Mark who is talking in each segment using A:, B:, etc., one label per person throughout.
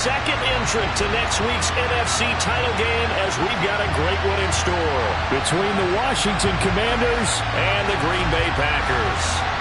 A: Second entrant to next week's NFC title game, as we've got a great one in store between the Washington Commanders and the Green Bay Packers.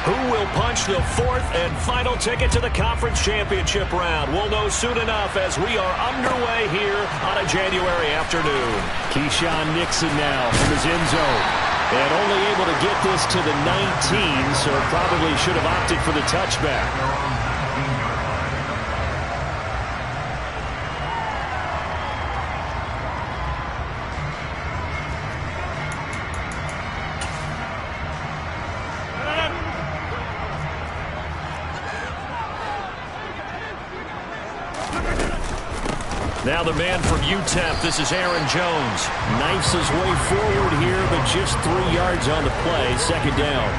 A: Who will punch the fourth and final ticket to the conference championship round? We'll know soon enough as we are underway here on a January afternoon. Keyshawn Nixon now from his end zone. And only able to get this to the 19, so probably should have opted for the touchback. Now the man from UTEP, this is Aaron Jones. Knifes his way forward here, but just 3 yards on the play, second down.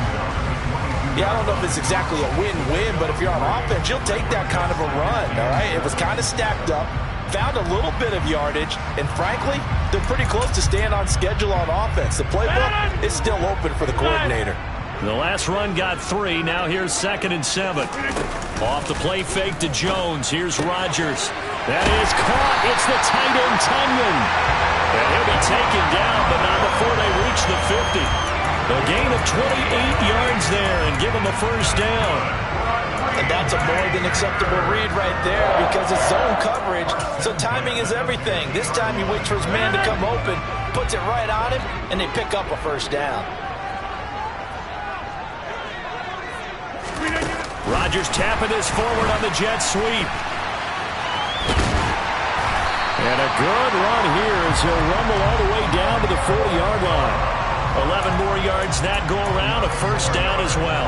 B: Yeah, I don't know if it's exactly a win-win, but if you're on offense, you'll take that kind of a run, all right? It was kind of stacked up, found a little bit of yardage, and frankly, they're pretty close to staying on schedule on offense. The playbook is still open for the coordinator.
A: The last run got 3. Now here's 2nd and 7. Off the play fake to Jones. Here's Rodgers. That is caught. It's the tight end, Tunyon. And he'll be taken down, but not before they reach the 50. A gain of 28 yards there and give him a first down.
B: And that's a more than acceptable read right there because it's zone coverage, so timing is everything. This time he waits for his man to come open, puts it right on him, and they pick up a first down.
A: Rodgers tapping this forward on the jet sweep. And a good run here as he'll rumble all the way down to the 40-yard line. 11 more yards that go around, a first down as well.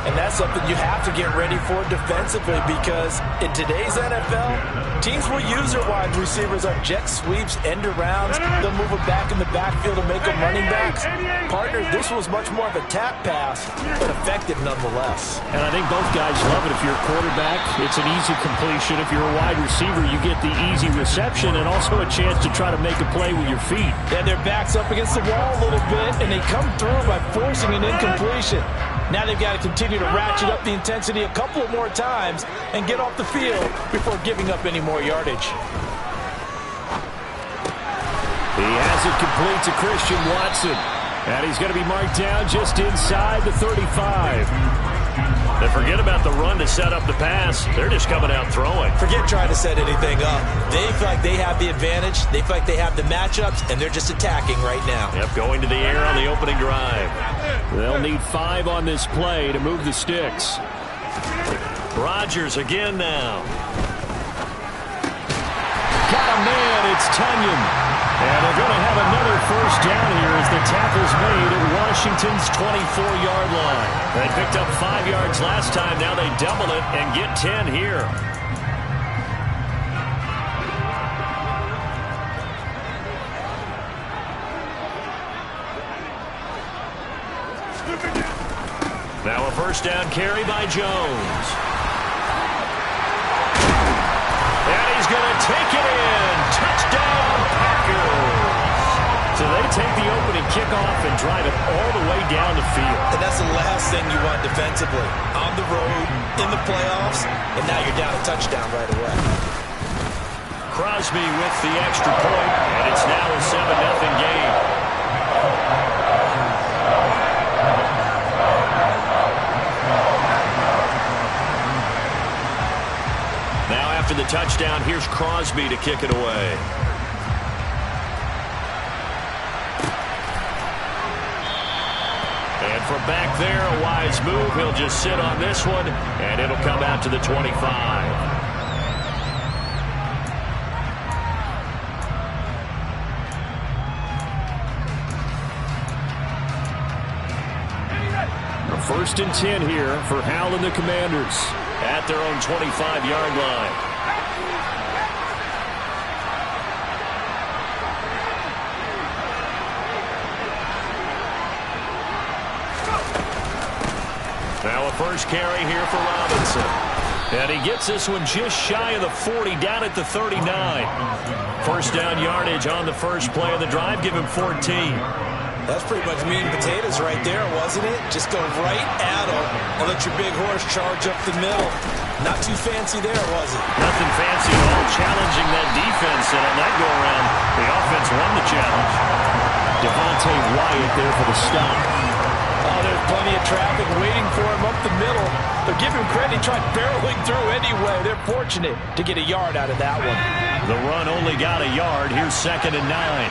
B: And that's something you have to get ready for defensively because in today's NFL, teams will use their wide receivers on jet sweeps, end arounds. They'll move them back in the backfield to make them running backs. Partner, this was much more of a tap pass, but effective nonetheless.
A: And I think both guys love it. If you're a quarterback, it's an easy completion. If you're a wide receiver, you get the easy reception and also a chance to try to make a play with your feet.
B: Yeah, their back's up against the wall a little bit, and they come through by forcing an incompletion. Now they've got to continue to ratchet up the intensity a couple more times and get off the field before giving up any more yardage.
A: He has it complete to Christian Watson. And he's going to be marked down just inside the 35. And forget about the run to set up the pass. They're just coming out throwing.
B: Forget trying to set anything up. They feel like they have the advantage. They feel like they have the matchups, and they're just attacking right now.
A: Yep, going to the air on the opening drive. They'll need 5 on this play to move the sticks. Rodgers again now. Got a man, it's Tunyon. And they're going to have another first down here as the tackle's made at Washington's 24-yard line. They picked up 5 yards last time. Now they double it and get 10 here. Now a first down carry by Jones. And he's going to take it in. Touchdown, Packers. So they take the opening kickoff and drive it all the way down the field.
B: And that's the last thing you want defensively. On the road, in the playoffs, and now you're down a touchdown right away.
A: Crosby with the extra point, and it's now a 7-0 game. Now after the touchdown, here's Crosby to kick it away. And from back there, a wise move. He'll just sit on this one, and it'll come out to the 25. First and 10 here for Hal and the Commanders at their own 25-yard line. Now a first carry here for Robinson. And he gets this one just shy of the 40, down at the 39. First down yardage on the first play of the drive. Give him 14.
B: That's pretty much meat and potatoes right there, wasn't it? Just go right at him and let your big horse charge up the middle. Not too fancy there, was it?
A: Nothing fancy at all. Challenging that defense, and on that go-around, the offense won the challenge. Devontae Wyatt there for the stop.
B: Oh, there's plenty of traffic waiting for him up the middle. But give him credit, he tried barreling through anyway. They're fortunate to get a yard out of that one.
A: The run only got a yard. Here's 2nd and 9.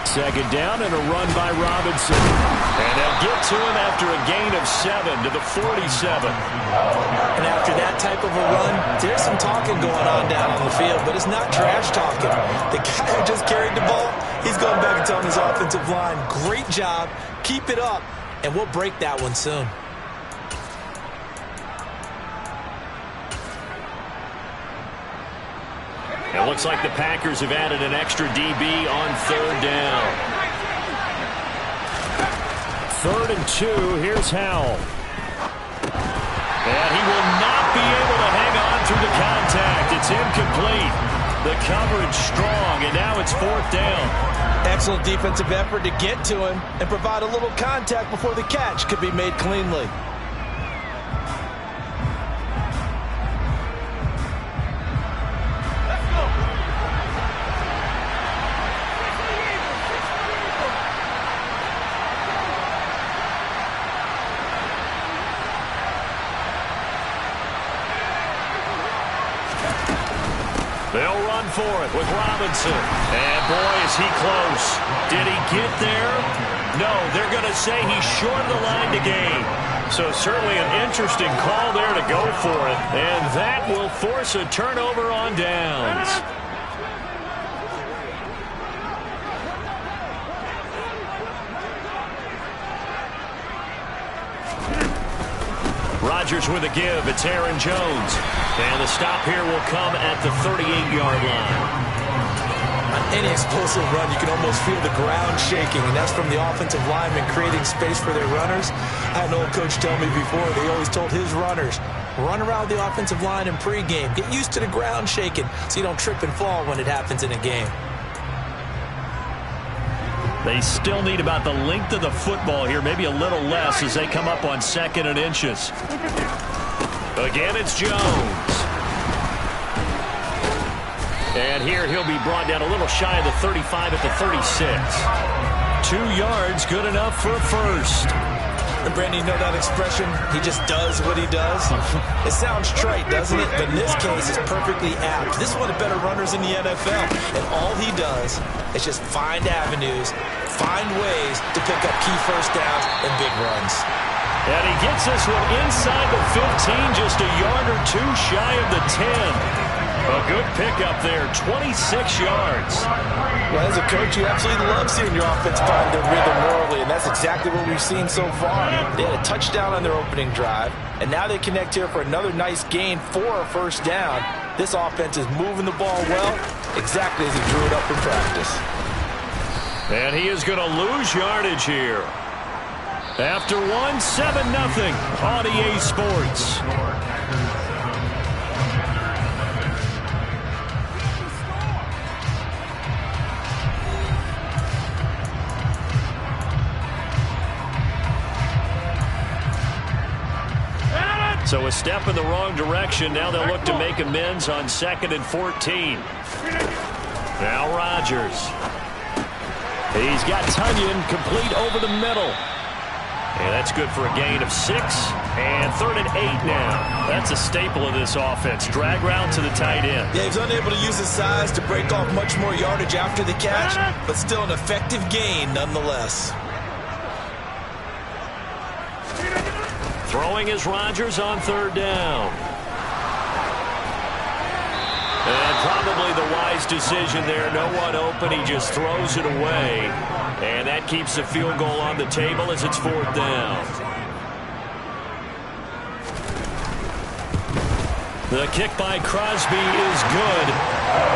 A: Second down and a run by Robinson. And they'll get to him after a gain of 7 to the 47.
B: And after that type of a run, there's some talking going on down on the field, but it's not trash talking. The guy who just carried the ball, he's going back and telling his offensive line, great job, keep it up, and we'll break that one soon.
A: It looks like the Packers have added an extra DB on 3rd down. 3rd and 2. Here's Howell. And he will not be able to hang on through the contact. It's incomplete. The coverage strong, and now it's 4th down.
B: Excellent defensive effort to get to him and provide a little contact before the catch could be made cleanly.
A: They'll run for it with Robinson. And boy, is he close. Did he get there? No, they're going to say he's short of the line to gain. So certainly an interesting call there to go for it. And that will force a turnover on downs. Rodgers with a give. It's Aaron Jones. And the stop here will come at the 38-yard line.
B: On any explosive run, you can almost feel the ground shaking, and that's from the offensive linemen creating space for their runners. I had an old coach tell me before, they always told his runners, run around the offensive line in pregame. Get used to the ground shaking so you don't trip and fall when it happens in a game.
A: They still need about the length of the football here, maybe a little less as they come up on 2nd and inches. Again, it's Jones. And here he'll be brought down a little shy of the 35 at the 36. 2 yards, good enough for a first.
B: And Brandon, you know that expression, he just does what he does? It sounds trite, doesn't it? But in this case, it's perfectly apt. This is one of the better runners in the NFL. And all he does is just find avenues, find ways to pick up key first downs and big runs.
A: And he gets this one inside the 15, just a yard or 2 shy of the 10. A good pickup there, 26 yards.
B: Well, as a coach, you absolutely love seeing your offense find their rhythm early, and that's exactly what we've seen so far. They had a touchdown on their opening drive, and now they connect here for another nice gain for a first down. This offense is moving the ball well, exactly as he drew it up in practice.
A: And he is going to lose yardage here. After 7-0 on EA Sports. So a step in the wrong direction. Now they'll look to make amends on 2nd and 14. Now Rodgers. He's got Tunyon complete over the middle. And that's good for a gain of 6. And 3rd and 8 now. That's a staple of this offense. Drag route to the tight end.
B: Yeah, he's unable to use his size to break off much more yardage after the catch, but still an effective gain nonetheless.
A: Throwing is Rodgers on 3rd down. And probably the wise decision there. No one open. He just throws it away. And that keeps the field goal on the table as it's 4th down. The kick by Crosby is good.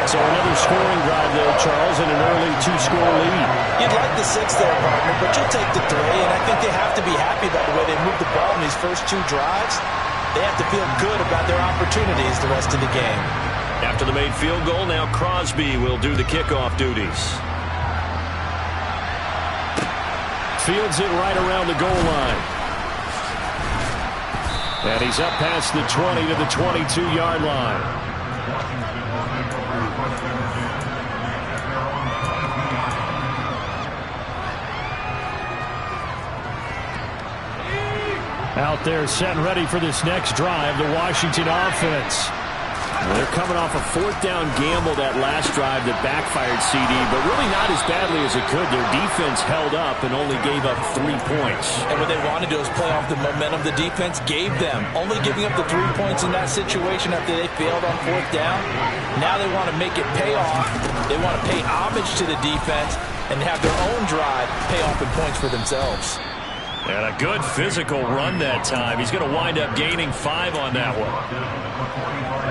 A: So another scoring drive there, Charles, and an early 2-score lead.
B: You'd like the 6 there, partner, but you'll take the 3, and I think they have to be happy about the way they moved the ball in these first 2 drives. They have to feel good about their opportunities the rest of the game.
A: After the made field goal, now Crosby will do the kickoff duties. Fields it right around the goal line. And he's up past the 20 to the 22-yard line. Out there set and ready for this next drive, the Washington offense. They're coming off a 4th down gamble that last drive that backfired CD, but really not as badly as it could. Their defense held up and only gave up 3 points.
B: And what they wanted to do is play off the momentum the defense gave them. Only giving up the 3 points in that situation after they failed on 4th down. Now they want to make it pay off. They want to pay homage to the defense and have their own drive pay off in points for themselves.
A: And a good physical run that time. He's going to wind up gaining 5 on that one.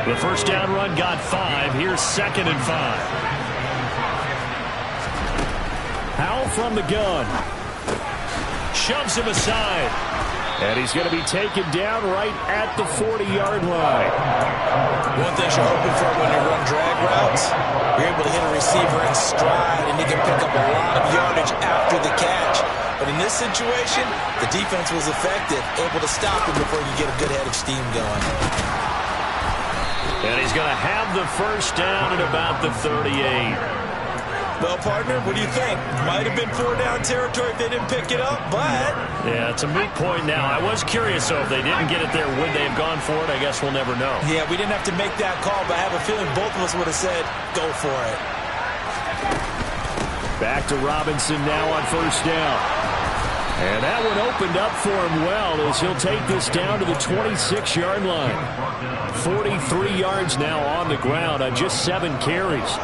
A: The first down run got 5. Here's 2nd and 5. Howell from the gun. Shoves him aside. And he's going to be taken down right at the 40-yard line.
B: One thing you're hoping for when you run drag routes, you're able to hit a receiver in stride, and you can pick up a lot of yardage after the catch. But in this situation, the defense was effective, able to stop him before you get a good head of steam going.
A: And he's going to have the first down at about the 38.
B: Well, partner, what do you think? Might have been 4-down territory if they didn't pick it up, but...
A: Yeah, it's a moot point now. I was curious, though, if they didn't get it there, would they have gone for it? I guess we'll never know.
B: Yeah, we didn't have to make that call, but I have a feeling both of us would have said, go for it.
A: Back to Robinson now on first down. And that one opened up for him well as he'll take this down to the 26-yard line. 43 yards now on the ground on just 7 carries.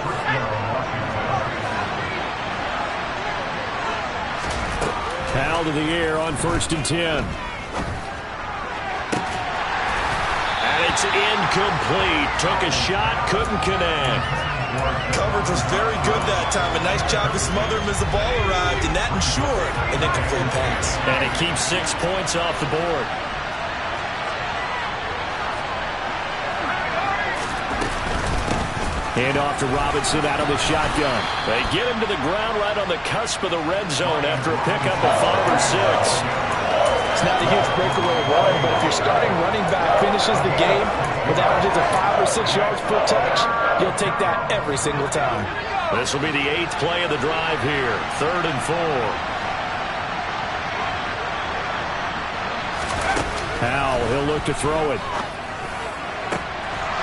A: Howell to the air on 1st and 10. And it's incomplete. Took a shot, couldn't connect.
B: Coverage was very good that time. A nice job to smother him as the ball arrived, and that ensured an incomplete pass.
A: And it keeps 6 points off the board. Hand off to Robinson out of the shotgun. They get him to the ground right on the cusp of the red zone after a pickup of 5 or 6.
B: It's not a huge breakaway run, but if your starting running back finishes the game with averages of 5 or 6 yards per touch, you'll take that every single time.
A: This will be the 8th play of the drive here. 3rd and 4. Howell, he'll look to throw it.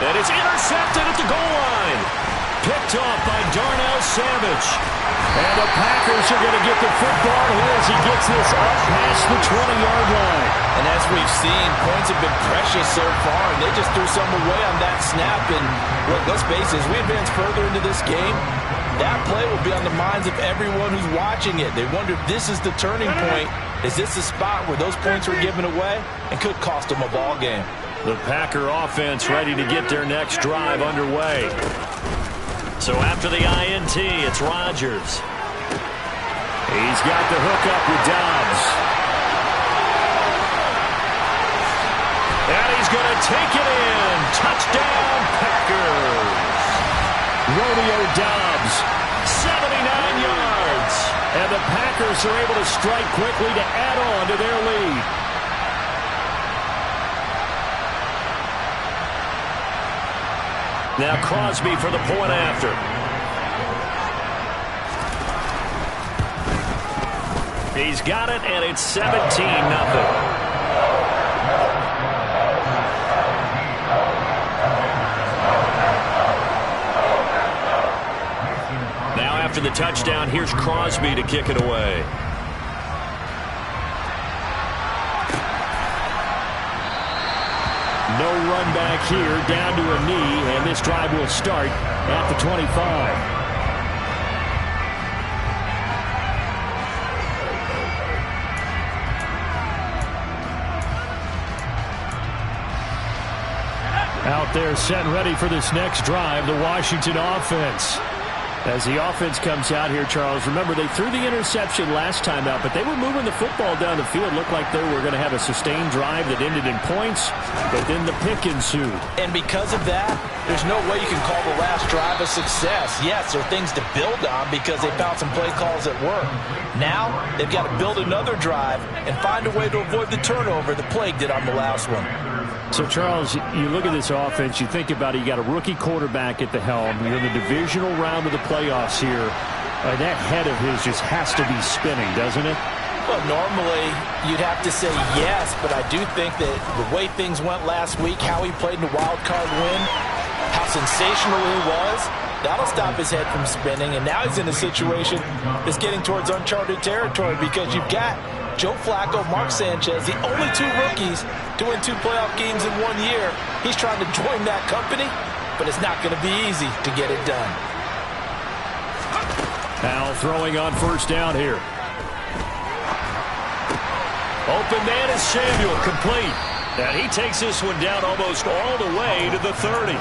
A: And it's intercepted at the goal line. Picked off by Darnell Savage. And the Packers are going to get the football here as he gets this up past the 20-yard line.
B: And as we've seen, points have been precious so far, and they just threw some away on that snap. And look, let's face it, as we advance further into this game, that play will be on the minds of everyone who's watching it. They wonder if this is the turning point. Is this the spot where those points were given away and could cost them a ball game?
A: The Packer offense ready to get their next drive underway. So after the INT, it's Rodgers. He's got the hookup with Dobbs. And he's going to take it in. Touchdown, Packers. Romeo Dobbs, 79 yards. And the Packers are able to strike quickly to add on to their lead. Now Crosby for the point after. He's got it, and it's 17-0. Now after the touchdown, here's Crosby to kick it away. No run back here, down to a knee, and this drive will start at the 25. Out Out there set and ready for this next drive, the Washington offense. As the offense comes out here, Charles, remember they threw the interception last time out, but they were moving the football down the field. Looked like they were going to have a sustained drive that ended in points, but then the pick ensued.
B: And because of that, there's no way you can call the last drive a success. Yes, there are things to build on because they found some play calls that work. Now, they've got to build another drive and find a way to avoid the turnover the Plague did on the last one.
A: So, Charles, you look at this offense, you think about it, you got a rookie quarterback at the helm. You're in the divisional round of the playoffs here. That head of his just has to be spinning, doesn't it?
B: Well, normally you'd have to say yes, but I do think that the way things went last week, how he played in the wild card win, how sensational he was, that'll stop his head from spinning. And now he's in a situation that's getting towards uncharted territory because you've got Joe Flacco, Mark Sanchez, the only two rookies to win 2 playoff games in 1 year. He's trying to join that company, but it's not going to be easy to get it done.
A: Now throwing on first down here. Open man is Samuel, complete. And he takes this one down almost all the way to the 30.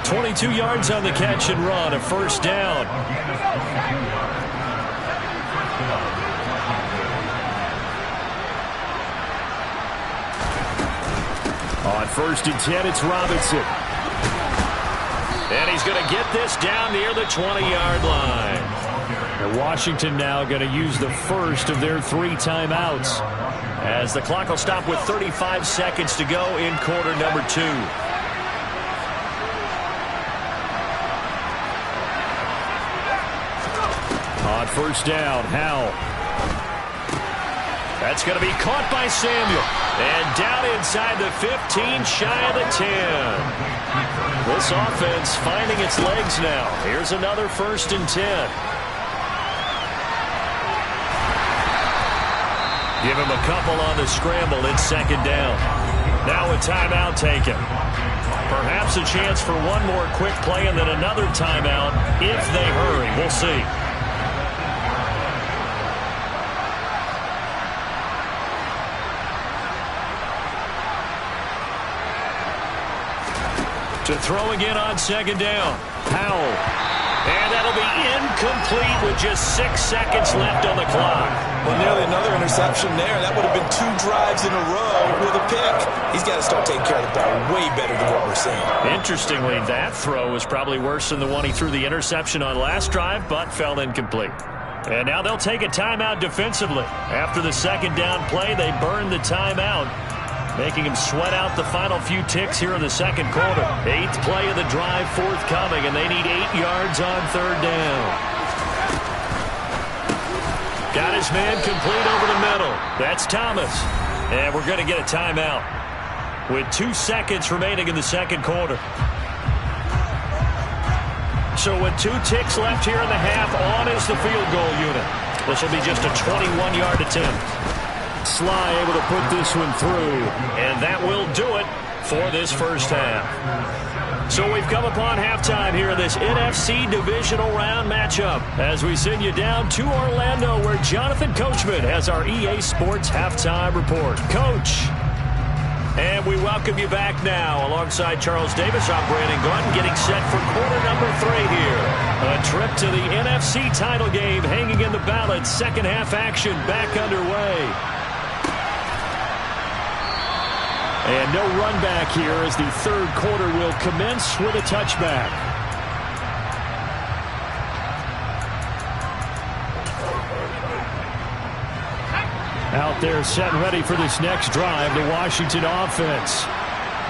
A: 22 yards on the catch and run, a first down. On 1st and 10, it's Robinson. And he's going to get this down near the 20-yard line. And Washington now going to use the first of their 3 timeouts, as the clock will stop with 35 seconds to go in quarter number 2. On first down, Howell. That's going to be caught by Samuel. And down inside the 15, shy of the 10. This offense finding its legs now. Here's another 1st and 10. Give him a couple on the scramble. It's 2nd down. Now a timeout taken. Perhaps a chance for one more quick play and then another timeout if they hurry. We'll see. To throw again on 2nd down. Howell. And that'll be incomplete with just 6 seconds left on the clock.
B: Well, nearly another interception there. That would have been 2 drives in a row with a pick. He's got to start taking care of the ball way better than what we're seeing.
A: Interestingly, that throw was probably worse than the one he threw the interception on last drive, but fell incomplete. And now they'll take a timeout defensively. After the 2nd down play, they burned the timeout, making him sweat out the final few ticks here in the 2nd quarter. 8th play of the drive forthcoming, and they need 8 yards on 3rd down. Got his man complete over the middle. That's Thomas. And we're going to get a timeout with 2 seconds remaining in the 2nd quarter. So with 2 ticks left here in the half, on is the field goal unit. This will be just a 21-yard attempt. Sly able to put this one through, and that will do it for this first half. So we've come upon halftime here in this NFC divisional round matchup as we send you down to Orlando, where Jonathan Coachman has our EA Sports halftime report. Coach. And we welcome you back now. Alongside Charles Davis, I'm Brandon Gaudin, getting set for quarter number 3 here. A trip to the NFC title game hanging in the balance. 2nd half action back underway. And no run back here as the 3rd quarter will commence with a touchback. Out there set and ready for this next drive, the Washington offense.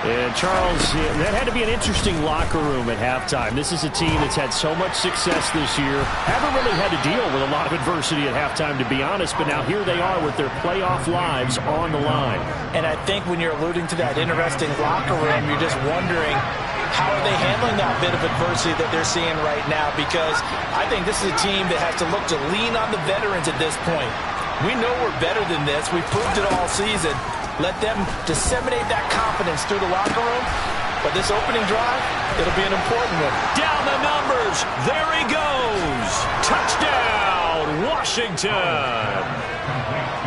A: And Charles, that had to be an interesting locker room at halftime. This is a team that's had so much success this year. Haven't really had to deal with a lot of adversity at halftime, to be honest, but now here they are with their playoff lives on the line.
B: And I think when you're alluding to that interesting locker room, you're just wondering, how are they handling that bit of adversity that they're seeing right now? Because I think this is a team that has to look to lean on the veterans at this point. We know we're better than this. We've proved it all season. Let them disseminate that confidence through the locker room. But this opening drive, it'll be an important one.
A: Down the numbers. There he goes. Touchdown, Washington.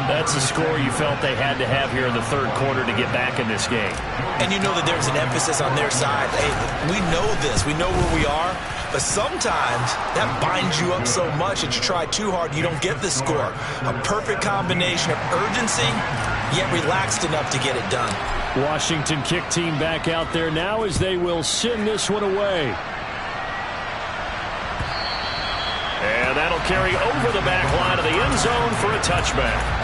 A: That's the score you felt they had to have here in the third quarter to get back in this game.
B: And you know that there's an emphasis on their side. Hey, we know this. We know where we are. But sometimes that binds you up so much that you try too hard, you don't get the score. A perfect combination of urgency, yet relaxed enough to get it done.
A: Washington kick team back out there now as they will send this one away. And that'll carry over the back line of the end zone for a touchback.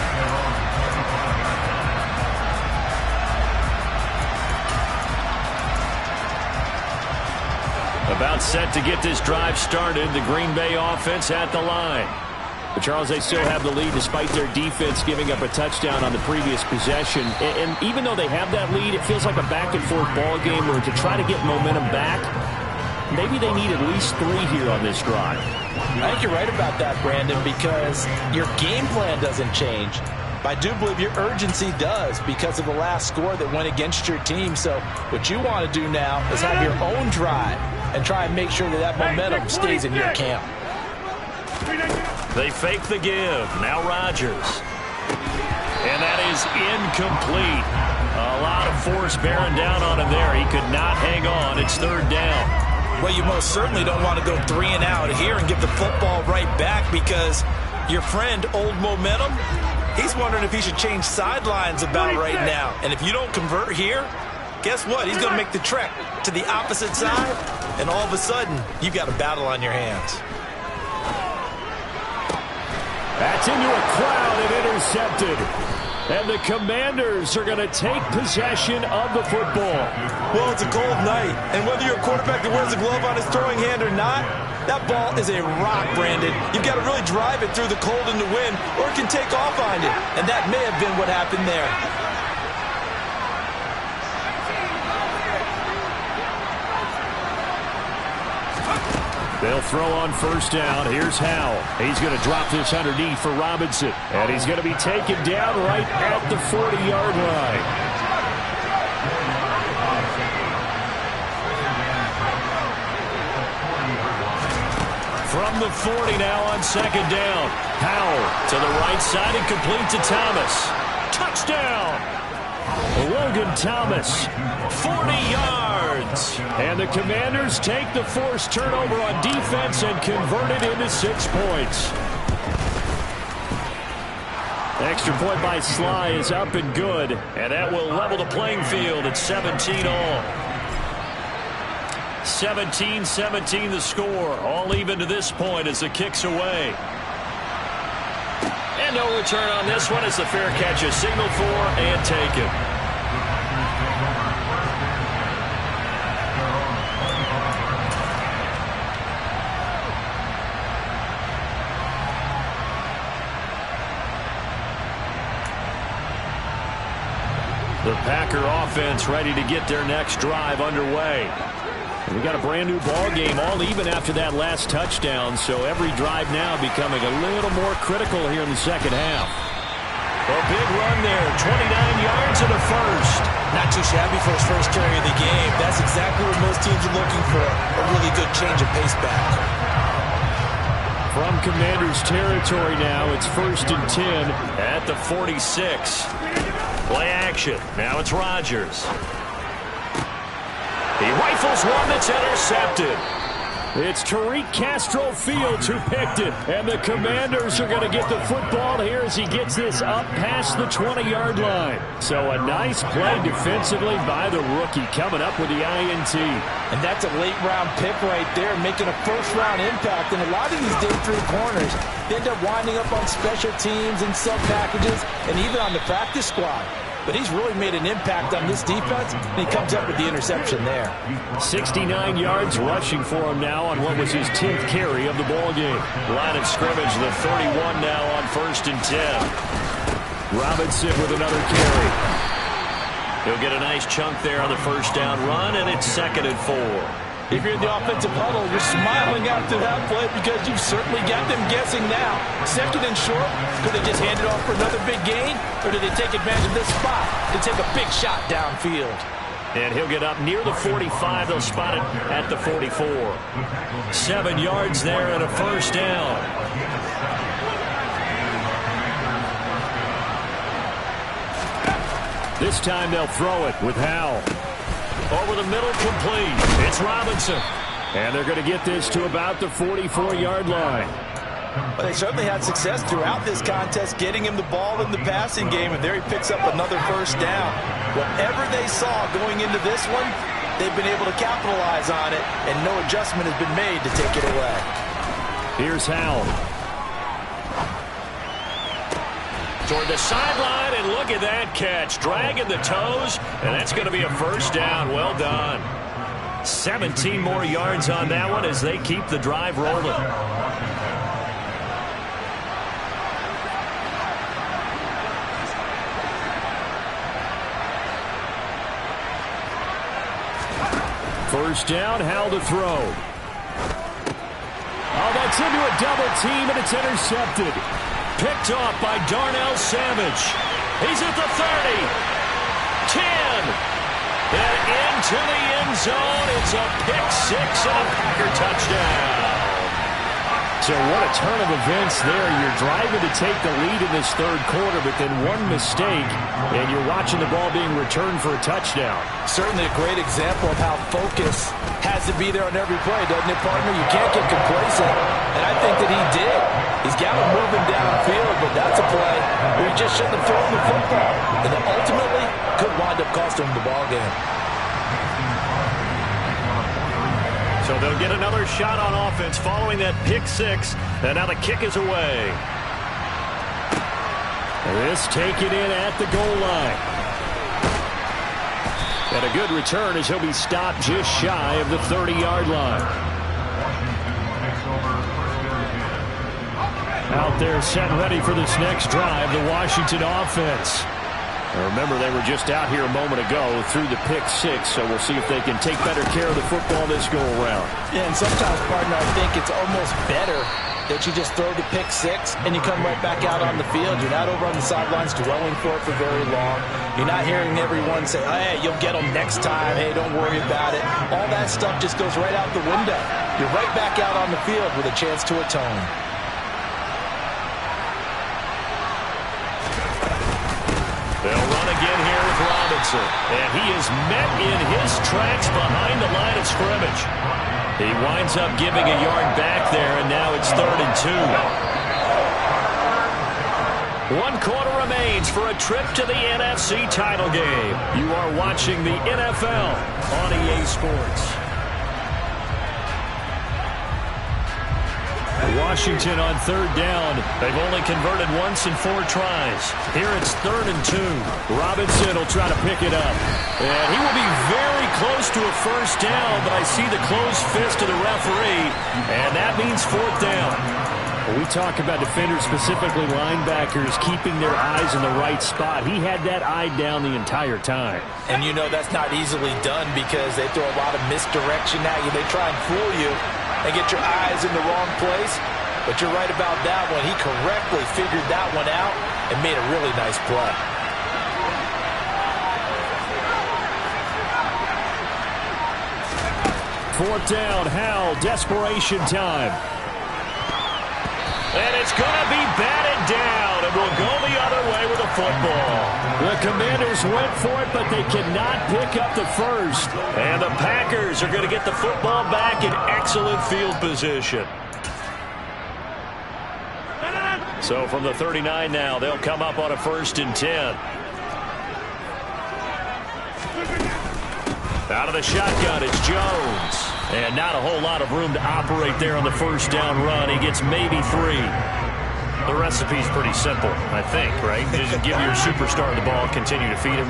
A: About set to get this drive started. The Green Bay offense at the line. But Charles, they still have the lead despite their defense giving up a touchdown on the previous possession. And even though they have that lead, it feels like a back-and-forth ball game where to try to get momentum back, maybe they need at least 3 here on this drive.
B: I think you're right about that, Brandon, because your game plan doesn't change. But I do believe your urgency does because of the last score that went against your team. So what you want to do now is have your own drive and try and make sure that that momentum stays in your camp.
A: They fake the give. Now Rodgers. And that is incomplete. A lot of force bearing down on him there. He could not hang on. It's third down.
B: Well, you most certainly don't want to go 3 and out here and give the football right back because your friend, Old Momentum, he's wondering if he should change sidelines about right now. And if you don't convert here, guess what? He's going to make the trek to the opposite side, and all of a sudden, you've got a battle on your hands.
A: That's into a crowd and intercepted. And the Commanders are going to take possession of the football.
B: Well, it's a cold night, and whether you're a quarterback that wears a glove on his throwing hand or not, that ball is a rock, Brandon. You've got to really drive it through the cold and the wind, or it can take off on you. And that may have been what happened there.
A: They'll throw on first down. Here's Howell. He's going to drop this underneath for Robinson. And he's going to be taken down right at the 40-yard line. From the 40 now on second down. Howell to the right side and complete to Thomas. Touchdown! Logan Thomas, 40 yards. And the Commanders take the forced turnover on defense and convert it into 6 points. Extra point by Sly is up and good. And that will level the playing field at 17 all. 17-17 the score. All even to this point as the kick's away. And no return on this one as the fair catch is signaled for and taken. The Packer offense ready to get their next drive underway. We got a brand new ball game, all even after that last touchdown, so every drive now becoming a little more critical here in the second half. A big run there, 29 yards and a first.
B: Not too shabby for his first carry of the game. That's exactly what most teams are looking for, a really good change of pace back.
A: From Commanders territory now, it's 1st and 10 at the 46. Play action. Now it's Rodgers. He rifles one that's intercepted. It's Tariq Castro Fields who picked it. And the Commanders are going to get the football here as he gets this up past the 20-yard line. So a nice play defensively by the rookie coming up with the INT.
B: And that's a late-round pick right there, making a first-round impact. And a lot of these day 3 corners, they end up winding up on special teams and sub-packages and even on the practice squad. But he's really made an impact on this defense, and he comes up with the interception there.
A: 69 yards rushing for him now on what was his 10th carry of the ballgame. Line of scrimmage, the 31 now on 1st and 10. Robinson with another carry. He'll get a nice chunk there on the first down run, and it's 2nd and 4.
B: If you're in the offensive huddle, you're smiling after that play because you've certainly got them guessing now. 2nd and short, could they just hand it off for another big gain, or do they take advantage of this spot to take a big shot downfield?
A: And he'll get up near the 45. They'll spot it at the 44. 7 yards there and a first down. This time they'll throw it with Howell. Over the middle, complete. It's Robinson. And they're going to get this to about the 44-yard line.
B: Well, they certainly had success throughout this contest getting him the ball in the passing game, and there he picks up another first down. Whatever they saw going into this one, they've been able to capitalize on it, and no adjustment has been made to take it away.
A: Here's Howell. Toward the sideline, and look at that catch. Dragging the toes, and that's going to be a first down. Well done. 17 more yards on that one as they keep the drive rolling. First down, Howell to throw. Oh, that's into a double team, and it's intercepted. Picked off by Darnell Savage. He's at the 30. 10. And into the end zone. It's a pick six and a Packer touchdown. So what a turn of events there. You're driving to take the lead in this third quarter, but then one mistake, and you're watching the ball being returned for a touchdown.
B: Certainly a great example of how focus has to be there on every play, doesn't it, partner? You can't get complacent, and I think that he did. He's got him moving downfield, but that's a play where he just shouldn't have thrown the football, and then ultimately could wind up costing him the ball game.
A: So they'll get another shot on offense following that pick six, and now the kick is away. This taken in at the goal line. And a good return as he'll be stopped just shy of the 30-yard line. Out there set ready for this next drive, the Washington offense. Remember, they were just out here a moment ago through the pick six, so we'll see if they can take better care of the football this go-around.
B: Yeah, and sometimes, partner, I think it's almost better that you just throw the pick six and you come right back out on the field. You're not over on the sidelines dwelling for it for very long. You're not hearing everyone say, hey, you'll get them next time. Hey, don't worry about it. All that stuff just goes right out the window. You're right back out on the field with a chance to atone.
A: They'll run again here with Robinson. And he is met in his tracks behind the line of scrimmage. He winds up giving a yard back there, and now it's 3rd and 2. 1 quarter remains for a trip to the NFC title game. You are watching the NFL on EA Sports. Washington on 3rd down. They've only converted once in 4 tries. Here it's 3rd and 2. Robinson will try to pick it up. And he will be very close to a first down, but I see the closed fist of the referee, and that means 4th down. When we talk about defenders, specifically linebackers, keeping their eyes in the right spot, he had that eye down the entire time.
B: And you know that's not easily done because they throw a lot of misdirection at you. They try and fool you and get your eyes in the wrong place. But you're right about that one. He correctly figured that one out and made a really nice play.
A: Fourth down, Howell, desperation time. And it's going to be batted down, and we'll go the other way with the football. The Commanders went for it, but they cannot pick up the first. And the Packers are going to get the football back in excellent field position. So from the 39 now, they'll come up on a 1st and 10. Out of the shotgun, it's Jones. And not a whole lot of room to operate there on the first down run. He gets maybe 3. The recipe's pretty simple, I think, right? Just give your superstar the ball, continue to feed him.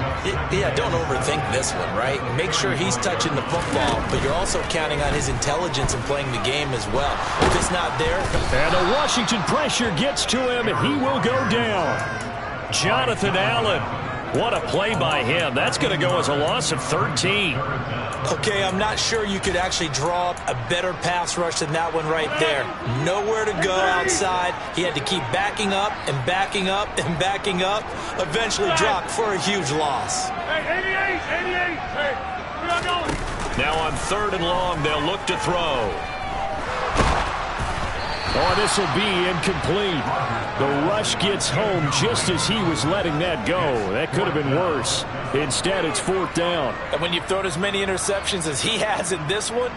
B: Yeah, don't overthink this one, right? Make sure he's touching the football, but you're also counting on his intelligence in playing the game as well. If it's not there...
A: And the Washington pressure gets to him, and he will go down. Jonathan Allen. What a play by him. That's going to go as a loss of 13.
B: Okay, I'm not sure you could actually draw up a better pass rush than that one right there. Nowhere to go outside. He had to keep backing up and backing up and backing up. Eventually dropped for a huge loss.
C: Hey, 88, hey, we are going.
A: Now on 3rd and long, they'll look to throw. Oh, this will be incomplete. The rush gets home just as he was letting that go. That could have been worse. Instead, it's 4th down.
B: And when you've thrown as many interceptions as he has in this one,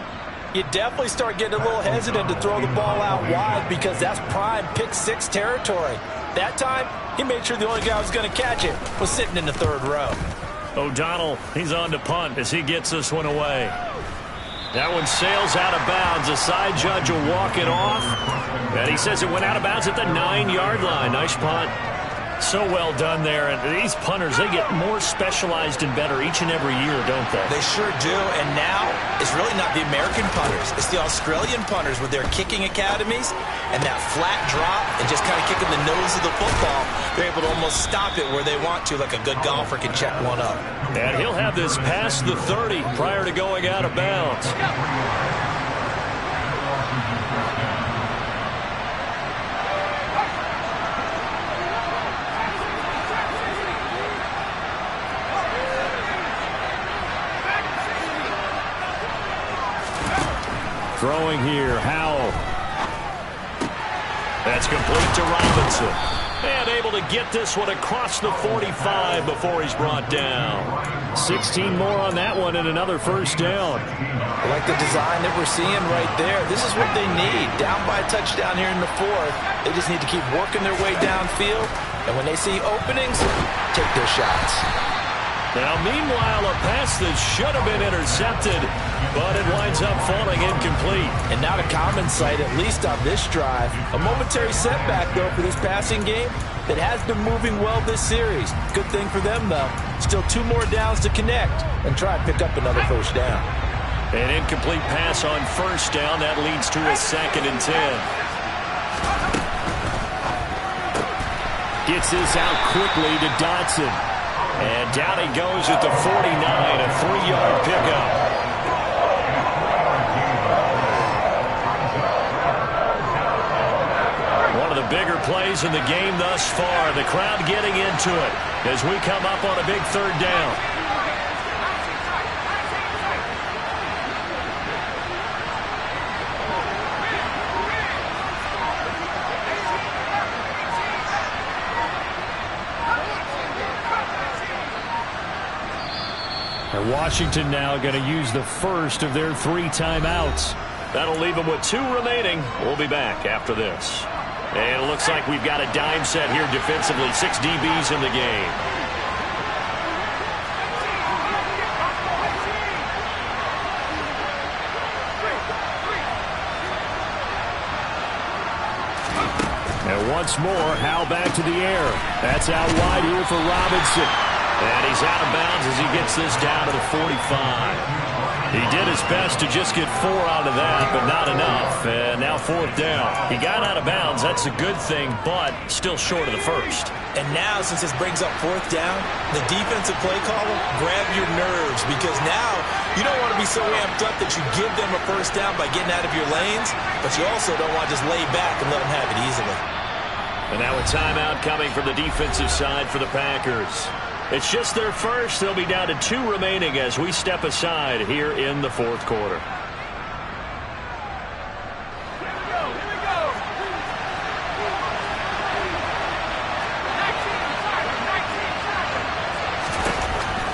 B: you definitely start getting a little hesitant to throw the ball out wide because that's prime pick 6 territory. That time, he made sure the only guy who was going to catch it was sitting in the 3rd row.
A: O'Donnell, he's on to punt as he gets this one away. That one sails out of bounds. The side judge will walk it off. And he says it went out of bounds at the 9-yard line. Nice punt. So well done there. And these punters, they get more specialized and better each and every year, don't they?
B: They sure do. And now, it's really not the American punters. It's the Australian punters with their kicking academies and that flat drop and just kind of kicking the nose of the football. They're able to almost stop it where they want to, like a good golfer can check one up.
A: And he'll have this past the 30 prior to going out of bounds. Throwing here, Howell. That's complete to Robinson. And able to get this one across the 45 before he's brought down. 16 more on that one and another 1st down.
B: I like the design that we're seeing right there. This is what they need. Down by a touchdown here in the 4th. They just need to keep working their way downfield. And when they see openings, take their shots.
A: Now, meanwhile, a pass that should have been intercepted, but it winds up falling incomplete.
B: And not a common sight, at least on this drive. A momentary setback, though, for this passing game that has been moving well this series. Good thing for them, though. Still 2 more downs to connect and try and pick up another 1st down.
A: An incomplete pass on 1st down. That leads to a 2nd and 10. Gets this out quickly to Dotson. And down he goes at the 49, a 3-yard pickup. One of the bigger plays in the game thus far. The crowd getting into it as we come up on a big 3rd down. And Washington now going to use the first of their 3 timeouts. That'll leave them with 2 remaining. We'll be back after this. And it looks like we've got a dime set here defensively. 6 DBs in the game. And once more, Howell back to the air. That's out wide here for Robinson. And he's out of bounds as he gets this down to the 45. He did his best to just get 4 out of that, but not enough. And now 4th down. He got out of bounds. That's a good thing, but still short of the 1st.
B: And now, since this brings up 4th down, the defensive play caller, grab your nerves, because now you don't want to be so amped up that you give them a 1st down by getting out of your lanes, but you also don't want to just lay back and let them have it easily.
A: And now a timeout coming from the defensive side for the Packers. It's just their first. They'll be down to 2 remaining as we step aside here in the 4th quarter.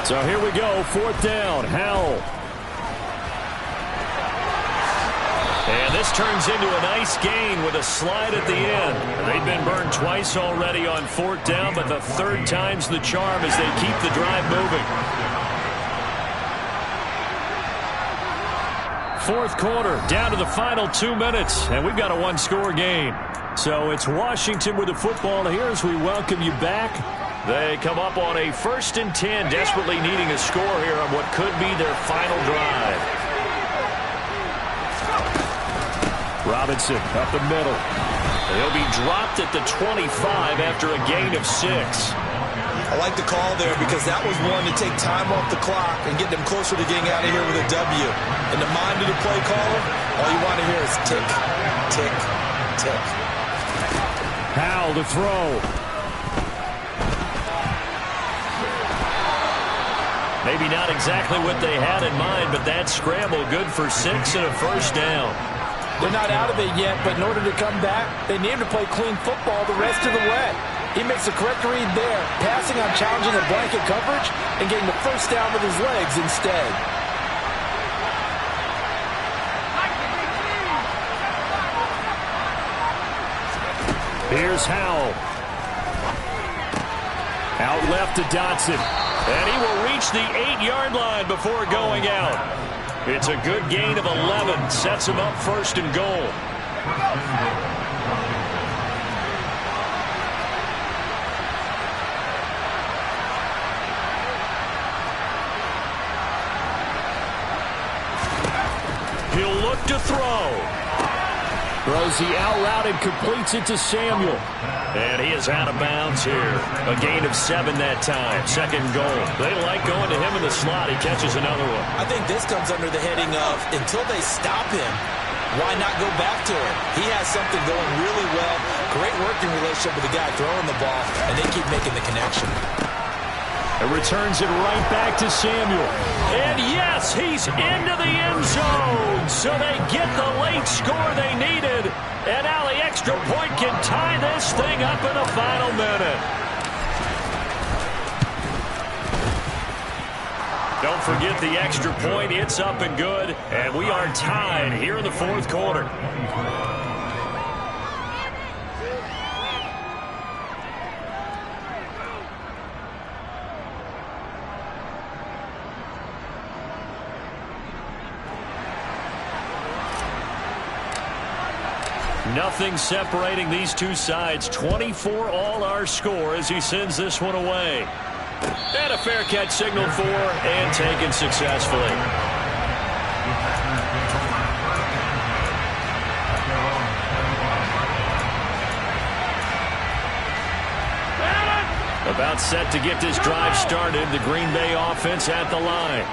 A: So here we go, 4th down, Howell. And this turns into a nice gain with a slide at the end. They've been burned twice already on 4th down, but the 3rd time's the charm as they keep the drive moving. 4th quarter, down to the final 2 minutes, and we've got a 1-score game. So it's Washington with the football here as we welcome you back. They come up on a 1st and 10, desperately needing a score here on what could be their final drive. Robinson up the middle. He'll be dropped at the 25 after a gain of 6.
B: I like the call there because that was one to take time off the clock and get them closer to getting out of here with a W. In the mind of the play caller, all you want to hear is tick, tick, tick.
A: Howell to throw. Maybe not exactly what they had in mind, but that scramble good for 6 and a 1st down.
B: They're not out of it yet, but in order to come back, they need to play clean football the rest of the way. He makes the correct read there, passing on challenging the blanket coverage and getting the first down with his legs instead.
A: Here's Howell. Out left to Dotson. And he will reach the 8-yard line before going out. It's a good gain of 11. Sets him up first and goal. He'll look to throw. Throws the out route and completes it to Samuel. And he is out of bounds here. A gain of 7 that time. Second goal. They like going to him in the slot. He catches another one.
B: I think this comes under the heading of until they stop him, why not go back to him? He has something going really well. Great working relationship with the guy throwing the ball, and they keep making the connection.
A: It returns it right back to Samuel. And yes, he's into the end zone. So they get the late score they needed. And now the extra point can tie this thing up in the final minute. Don't forget the extra point. It's up and good. And we are tied here in the fourth quarter. Nothing separating these two sides. 24 all our score as he sends this one away. And a fair catch signaled for and taken successfully. About set to get this drive started. The Green Bay offense at the line.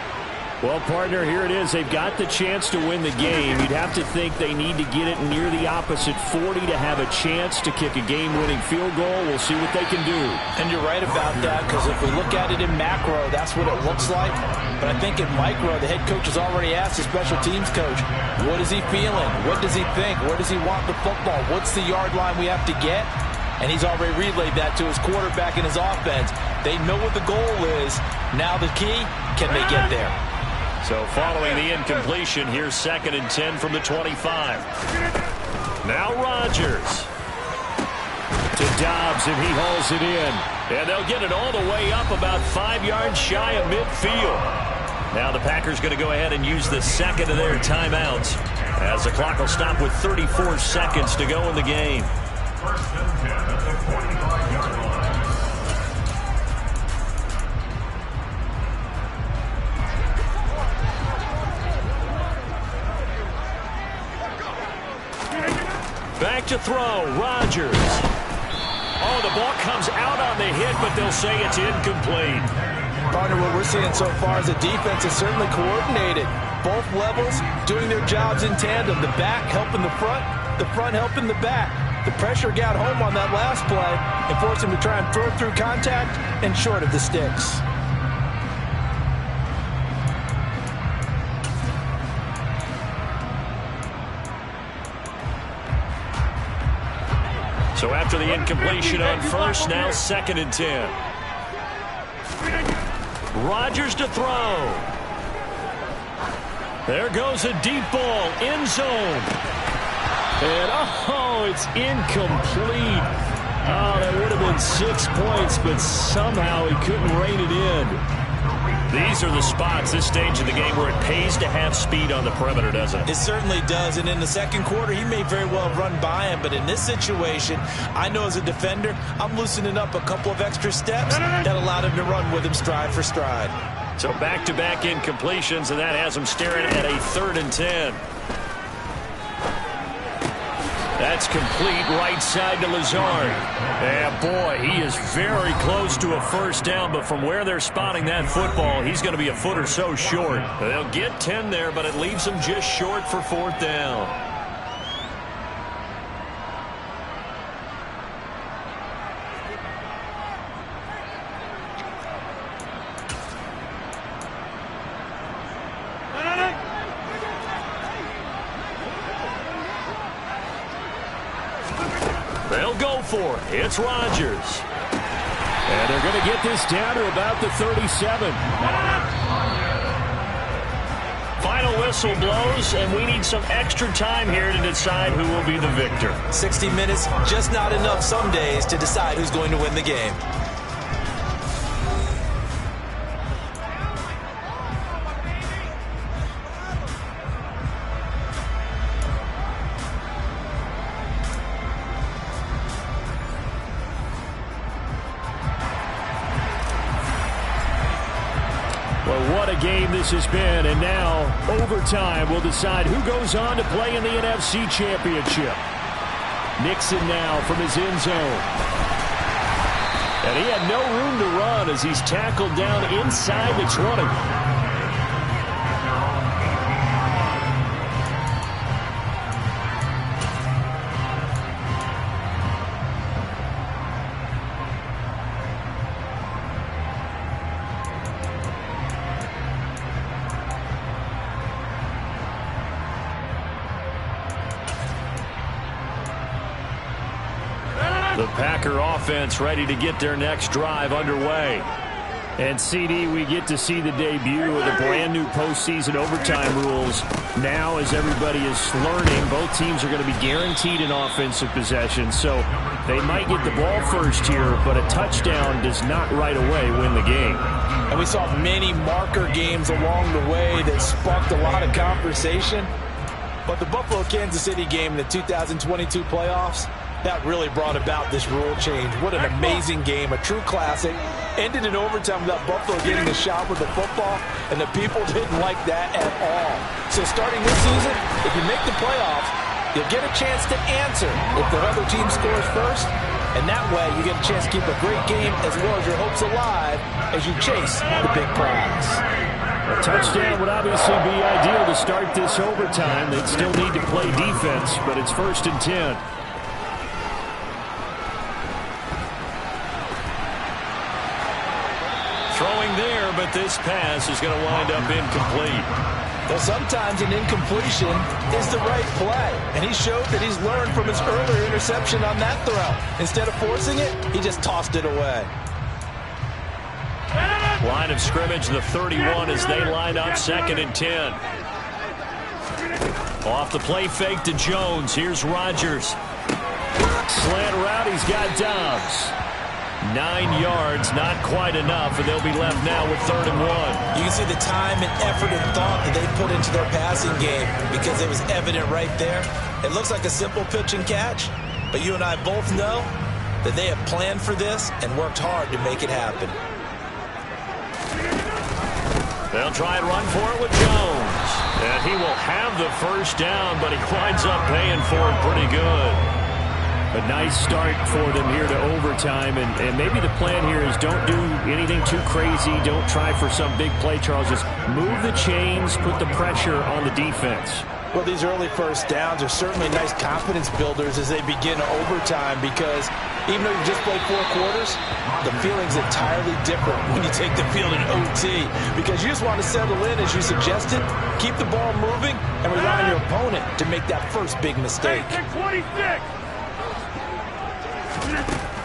A: Well, partner, here it is. They've got the chance to win the game. You'd have to think they need to get it near the opposite 40 to have a chance to kick a game-winning field goal. We'll see what they can do.
B: And you're right about that, because if we look at it in macro, that's what it looks like. But I think in micro, the head coach has already asked the special teams coach, what is he feeling? What does he think? Where does he want the football? What's the yard line we have to get? And he's already relayed that to his quarterback and his offense. They know what the goal is. Now the key, can they get there?
A: So following the incompletion, here's 2nd and 10 from the 25. Now Rodgers. To Dobbs, and he hauls it in. And they'll get it all the way up about 5 yards shy of midfield. Now the Packers going to go ahead and use the second of their timeouts, as the clock will stop with 34 seconds to go in the game.
C: First and 10 at the 45-yard line.
A: Back to throw, Rodgers. Oh, the ball comes out on the hit, but they'll say it's incomplete.
B: Partner, what we're seeing so far is the defense is certainly coordinated. Both levels doing their jobs in tandem. The back helping the front helping the back. The pressure got home on that last play and forced him to try and throw through contact and short of the sticks.
A: So after the incompletion on first, now 2nd and 10. Rodgers to throw. There goes a deep ball, end zone. And oh, it's incomplete. Oh, that would have been 6 points, but somehow he couldn't rein it in. These are the spots, this stage of the game, where it pays to have speed on the perimeter, doesn't it?
B: It certainly does, and in the second quarter, he may very well run by him, but in this situation, I know as a defender, I'm loosening up a couple of extra steps that allowed him to run with him stride for stride.
A: So back-to-back incompletions, and that has him staring at a 3rd and 10. That's complete right side to Lazard. Yeah, boy, he is very close to a first down, but from where they're spotting that football, he's going to be a foot or so short. They'll get 10 there, but it leaves them just short for 4th down. They'll go for it. It's Rodgers. And they're going to get this down to about the 37. Final whistle blows, and we need some extra time here to decide who will be the victor.
B: 60 minutes, just not enough some days to decide who's going to win the game.
A: What a game this has been, and now overtime will decide who goes on to play in the NFC Championship. Nixon now from his end zone. And he had no room to run as he's tackled down inside the 20. The Packer offense ready to get their next drive underway. And CD, we get to see the debut of the brand new postseason overtime rules. Now, as everybody is learning, both teams are going to be guaranteed an offensive possession. So they might get the ball first here, but a touchdown does not right away win the game.
B: And we saw many marker games along the way that sparked a lot of conversation. But the Buffalo-Kansas City game in the 2022 playoffs, that really brought about this rule change. What an amazing game, a true classic. Ended in overtime without Buffalo getting a shot with the football, and the people didn't like that at all. So starting this season, if you make the playoffs, you'll get a chance to answer if the other team scores first, and that way you get a chance to keep a great game as well as your hopes alive as you chase the big prize.
A: A touchdown would obviously be ideal to start this overtime. They'd still need to play defense, but it's 1st and 10. Throwing there, but this pass is going to wind up incomplete.
B: Well, sometimes an incompletion is the right play, and he showed that he's learned from his earlier interception on that throw. Instead of forcing it, he just tossed it away.
A: Line of scrimmage, the 31 as they line up 2nd and 10. Off the play fake to Jones. Here's Rodgers. Slant route, he's got Dobbs. 9 yards, not quite enough, and they'll be left now with 3rd and 1.
B: You can see the time and effort and thought that they put into their passing game because it was evident right there. It looks like a simple pitch and catch, but you and I both know that they have planned for this and worked hard to make it happen.
A: They'll try and run for it with Jones. And he will have the first down, but he winds up paying for it pretty good. A nice start for them here to overtime, and maybe the plan here is don't do anything too crazy. Don't try for some big play, Charles. Just move the chains, put the pressure on the defense.
B: Well, these early first downs are certainly nice confidence builders as they begin overtime because even though you've just played 4 quarters, the feeling's entirely different when you take the field in OT because you just want to settle in as you suggested, keep the ball moving, and rely on your opponent to make that first big mistake.
C: 26.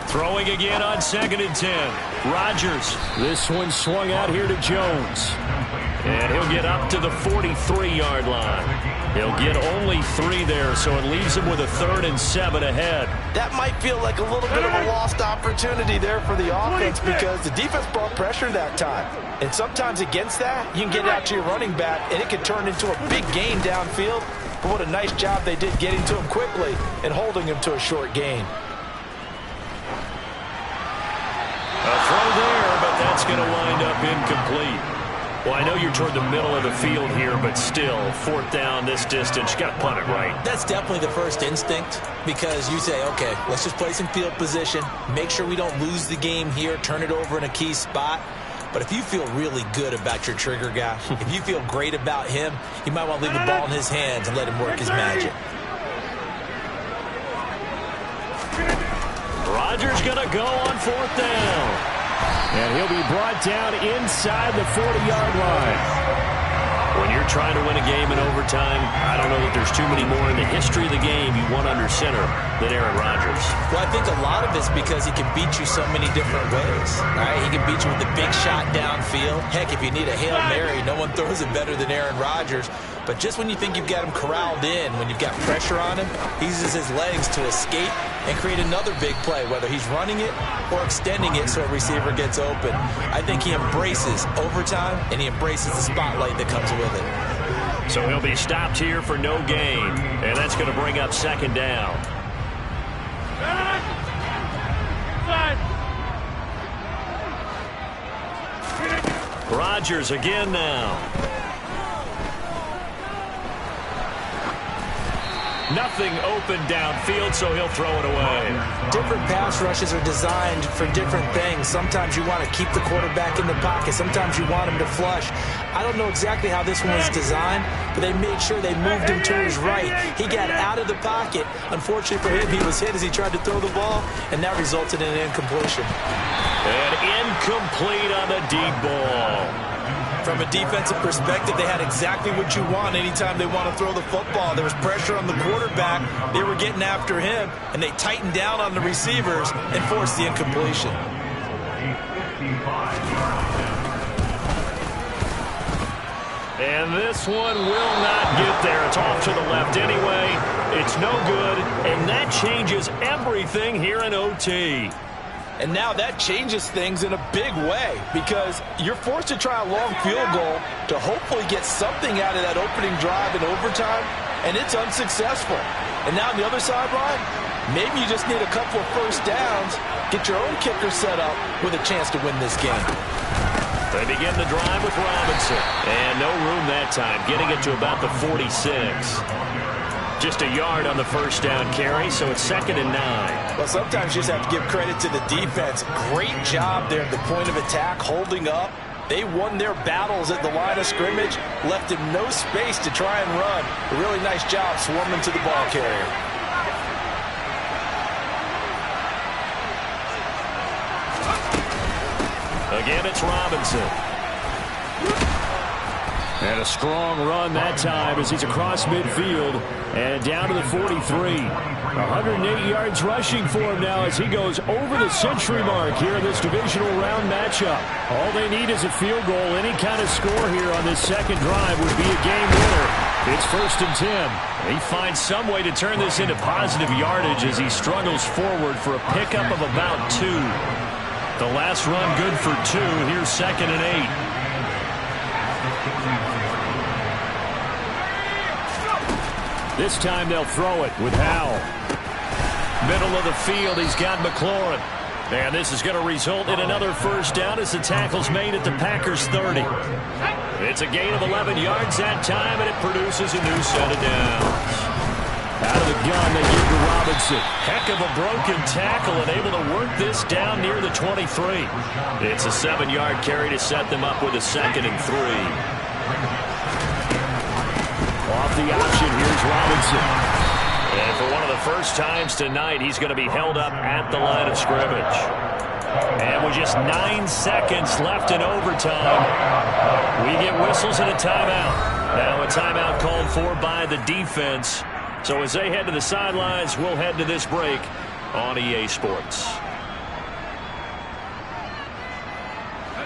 A: Throwing again on 2nd and 10. Rodgers. This one swung out here to Jones. And he'll get up to the 43-yard line. He'll get only 3 there, so it leaves him with a 3rd and 7 ahead.
B: That might feel like a little bit of a lost opportunity there for the offense because the defense brought pressure that time. And sometimes against that, you can get out to your running back, and it can turn into a big gain downfield. But what a nice job they did getting to him quickly and holding him to a short gain.
A: A throw there, but that's going to wind up incomplete. Well, I know you're toward the middle of the field here, but still, 4th down this distance, you got to punt it right.
B: That's definitely the first instinct because you say, okay, let's just play some field position, make sure we don't lose the game here, turn it over in a key spot. But if you feel really good about your trigger guy, if you feel great about him, you might want to leave the ball in his hands and let him work his magic.
A: Rodgers going to go on 4th down. And he'll be brought down inside the 40-yard line. When you're trying to win a game in overtime, I don't know that there's too many more in the history of the game you want under center than Aaron Rodgers.
B: Well, I think a lot of it's because he can beat you so many different ways. Right? He can beat you with the big shot downfield. Heck, if you need a Hail Mary, no one throws it better than Aaron Rodgers. But just when you think you've got him corralled in, when you've got pressure on him, he uses his legs to escape and create another big play, whether he's running it or extending it so a receiver gets open. I think he embraces overtime, and he embraces the spotlight that comes with it.
A: So he'll be stopped here for no gain, and that's going to bring up second down. Rodgers again now. Nothing open downfield, so he'll throw it away.
B: Different pass rushes are designed for different things. Sometimes you want to keep the quarterback in the pocket. Sometimes you want him to flush. I don't know exactly how this one was designed, but they made sure they moved him to his right. He got out of the pocket. Unfortunately for him, he was hit as he tried to throw the ball, and that resulted in an incompletion.
A: And incomplete on the deep ball.
B: From a defensive perspective, they had exactly what you want anytime they want to throw the football. There was pressure on the quarterback. They were getting after him, and they tightened down on the receivers and forced the incompletion.
A: And this one will not get there. It's off to the left anyway. It's no good, and that changes everything here in OT.
B: And now that changes things in a big way because you're forced to try a long field goal to hopefully get something out of that opening drive in overtime, and it's unsuccessful. And now on the other sideline, maybe you just need a couple of first downs, get your own kicker set up with a chance to win this game.
A: They begin the drive with Robinson. And no room that time, getting it to about the 46. Just a yard on the first down carry, so it's 2nd and 9.
B: Well, sometimes you just have to give credit to the defense. Great job there at the point of attack, holding up. They won their battles at the line of scrimmage, left him no space to try and run. A really nice job swarming to the ball carrier.
A: Again, it's Robinson. And a strong run that time as he's across midfield and down to the 43. 108 yards rushing for him now as he goes over the century mark here in this divisional round matchup. All they need is a field goal. Any kind of score here on this second drive would be a game winner. It's 1st and 10. He finds some way to turn this into positive yardage as he struggles forward for a pickup of about 2. The last run good for 2. Here's 2nd and 8. This time they'll throw it with Howell. Middle of the field, he's got McLaurin. And this is going to result in another first down as the tackle's made at the Packers' 30. It's a gain of 11 yards that time, and it produces a new set of downs. Out of the gun, they give to Robinson. Heck of a broken tackle and able to work this down near the 23. It's a 7-yard carry to set them up with a 2nd and 3. Off the option, here's Robinson. And for one of the first times tonight, he's going to be held up at the line of scrimmage. And with just 9 seconds left in overtime, we get whistles and a timeout. Now a timeout called for by the defense. So as they head to the sidelines, we'll head to this break on EA Sports.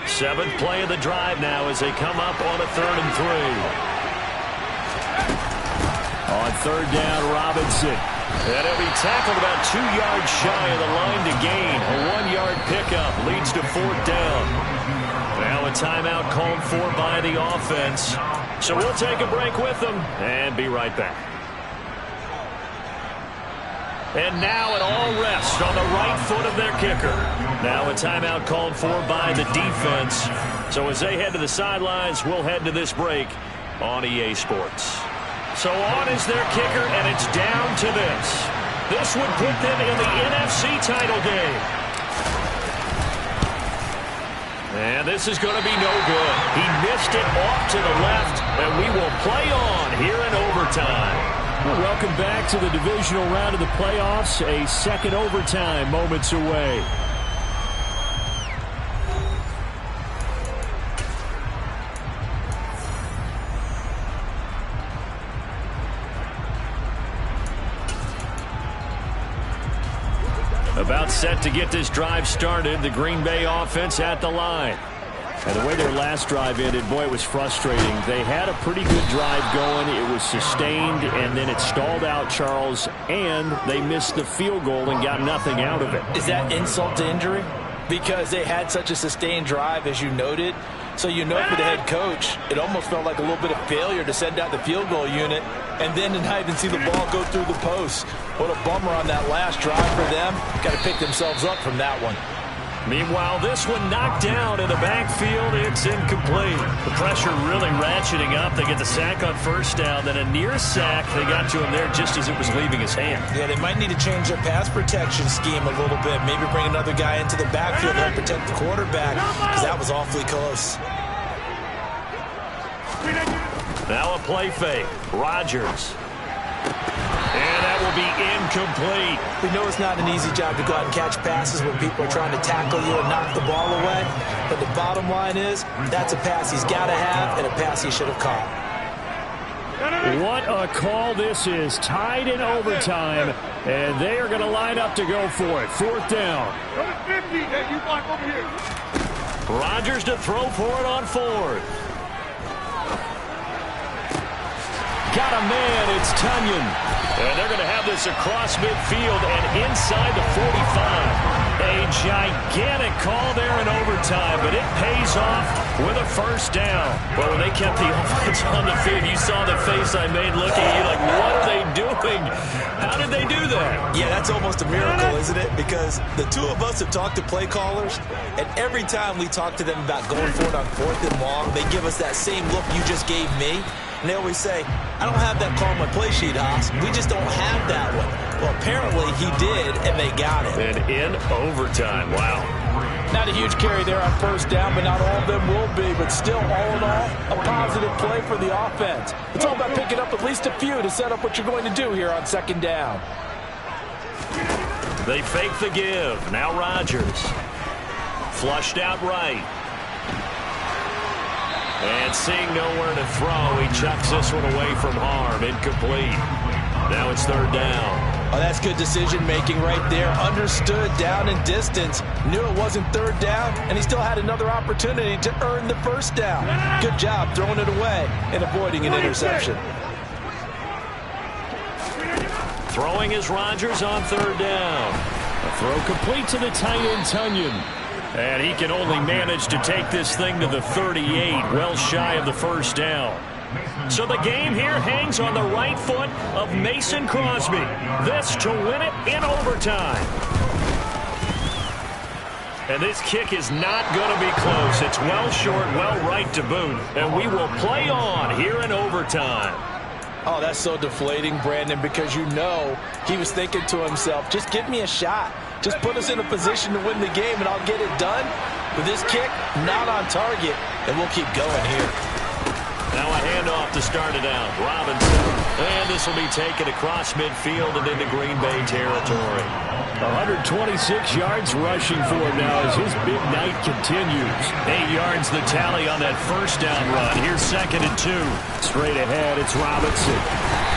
A: 7th play of the drive now as they come up on a 3rd and 3. On 3rd down, Robinson. And he'll be tackled about 2 yards shy of the line to gain. A 1-yard pickup leads to 4th down. Now a timeout called for by the offense. So we'll take a break with them and be right back. And now an all rest on the right foot of their kicker. Now a timeout called for by the defense. So as they head to the sidelines, we'll head to this break on EA Sports. So on is their kicker, and it's down to this. This would put them in the NFC title game. And this is going to be no good. He missed it off to the left, and we will play on here in overtime. Well, welcome back to the divisional round of the playoffs. A second overtime moments away. About set to get this drive started. The Green Bay offense at the line. And the way their last drive ended, boy, it was frustrating. They had a pretty good drive going. It was sustained, and then it stalled out, Charles, and they missed the field goal and got nothing out of it.
B: Is that insult to injury? Because they had such a sustained drive, as you noted. So you know for the head coach, it almost felt like a little bit of failure to send out the field goal unit and then to not even see the ball go through the post. What a bummer on that last drive for them. Got to pick themselves up from that one.
A: Meanwhile, this one knocked down in the backfield. It's incomplete. The pressure really ratcheting up. They get the sack on first down. Then a near sack. They got to him there just as it was leaving his hand.
B: Yeah, they might need to change their pass protection scheme a little bit. Maybe bring another guy into the backfield to help protect the quarterback, because that was awfully close.
A: Now a play fake. Rodgers. And that will be incomplete.
B: We know it's not an easy job to go out and catch passes when people are trying to tackle you and knock the ball away. But the bottom line is, that's a pass he's got to have and a pass he should have caught.
A: What a call this is. Tied in overtime, and they are going to line up to go for it. Fourth down. Rodgers to throw for it on fourth. Got a man, it's Tunyon. And they're going to have this across midfield and inside the 45. A gigantic call there in overtime, but it pays off with a first down. Well, when they kept the offense on the field, you saw the face I made looking at you like, what are they doing? How did they do that?
B: Yeah, that's almost a miracle, isn't it? Because the two of us have talked to play callers, and every time we talk to them about going for it on fourth and long, they give us that same look you just gave me. And they always say, I don't have that call on my play sheet, Haas. We just don't have that one. Well, apparently he did, and they got it.
A: And in overtime, wow.
B: Not a huge carry there on first down, but not all of them will be. But still, all in all, a positive play for the offense. It's all about picking up at least a few to set up what you're going to do here on second down.
A: They fake the give. Now Rodgers. Flushed out right. And seeing nowhere to throw, he chucks this one away from harm. Incomplete. Now it's third down.
B: Oh, that's good decision-making right there. Understood down and distance. Knew it wasn't third down, and he still had another opportunity to earn the first down. Good job throwing it away and avoiding an interception.
A: Throwing is Rodgers on third down. A throw complete to the tight end, Tunyon. And he can only manage to take this thing to the 38, well shy of the first down. So the game here hangs on the right foot of Mason Crosby. This to win it in overtime. And this kick is not going to be close. It's well short, well right to boot. And we will play on here in overtime.
B: Oh, that's so deflating, Brandon, because you know he was thinking to himself, just give me a shot. Just put us in a position to win the game, and I'll get it done. With this kick, not on target, and we'll keep going here.
A: Now a handoff to start it out. Robinson. And this will be taken across midfield and into Green Bay territory. 126 yards rushing for him now as his big night continues. 8 yards the tally on that first down run. Here's 2nd and 2. Straight ahead, it's Robinson.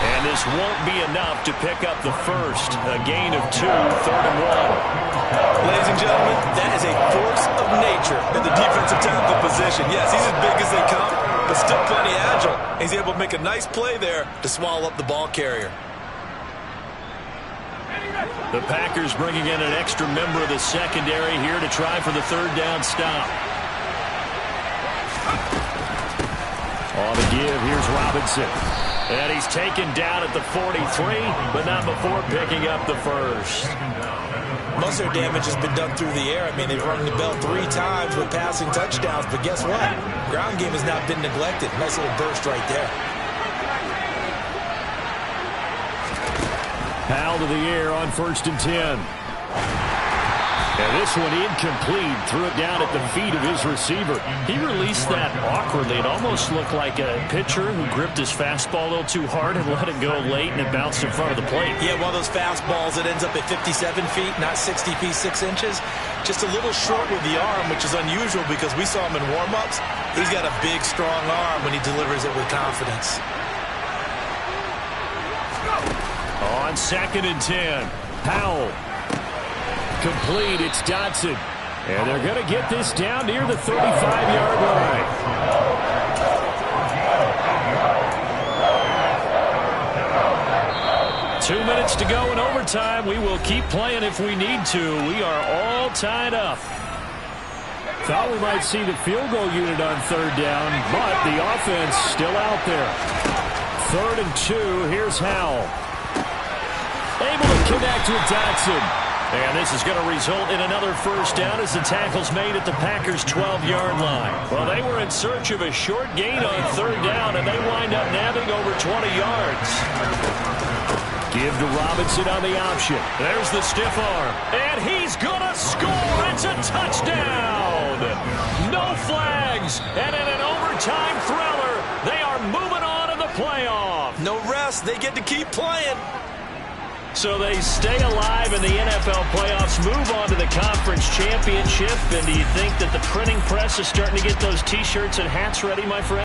A: And this won't be enough to pick up the first. A gain of 2, 3rd and 1.
B: Ladies and gentlemen, that is a force of nature in the defensive tackle position. Yes, he's as big as they come, but still plenty agile. He's able to make a nice play there to swallow up the ball carrier.
A: The Packers bringing in an extra member of the secondary here to try for the third down stop. On the give, here's Robinson. And he's taken down at the 43, but not before picking up the first.
B: Most of their damage has been done through the air. I mean, they've rung the bell 3 times with passing touchdowns, but guess what? Ground game has not been neglected. Nice little burst right there.
A: Powell to the air on 1st and 10. And this one incomplete. Threw it down at the feet of his receiver. He released that awkwardly. It almost looked like a pitcher who gripped his fastball a little too hard and let it go late, and it bounced in front of the plate.
B: Yeah, one of those fastballs that ends up at 57 feet, not 60 feet, 6 inches. Just a little short with the arm, which is unusual because we saw him in warm-ups. He's got a big, strong arm when he delivers it with confidence.
A: On 2nd and 10, Powell. complete. It's Dotson. And they're going to get this down near the 35-yard line. Two minutes to go in overtime. We will keep playing if we need to. We are all tied up. Thought we might see the field goal unit on third down, but the offense still out there. 3rd and 2. Here's Howell. Able to connect with Dotson. And this is going to result in another first down as the tackle's made at the Packers' 12-yard line. Well, they were in search of a short gain on third down, and they wind up nabbing over 20 yards. Give to Robinson on the option. There's the stiff arm. And he's going to score. It's a touchdown. No flags. And in an overtime thriller, they are moving on in the playoff.
B: No rest. They get to keep playing.
A: So they stay alive in the NFL playoffs, move on to the conference championship. And do you think that the printing press is starting to get those T-shirts and hats ready, my friend?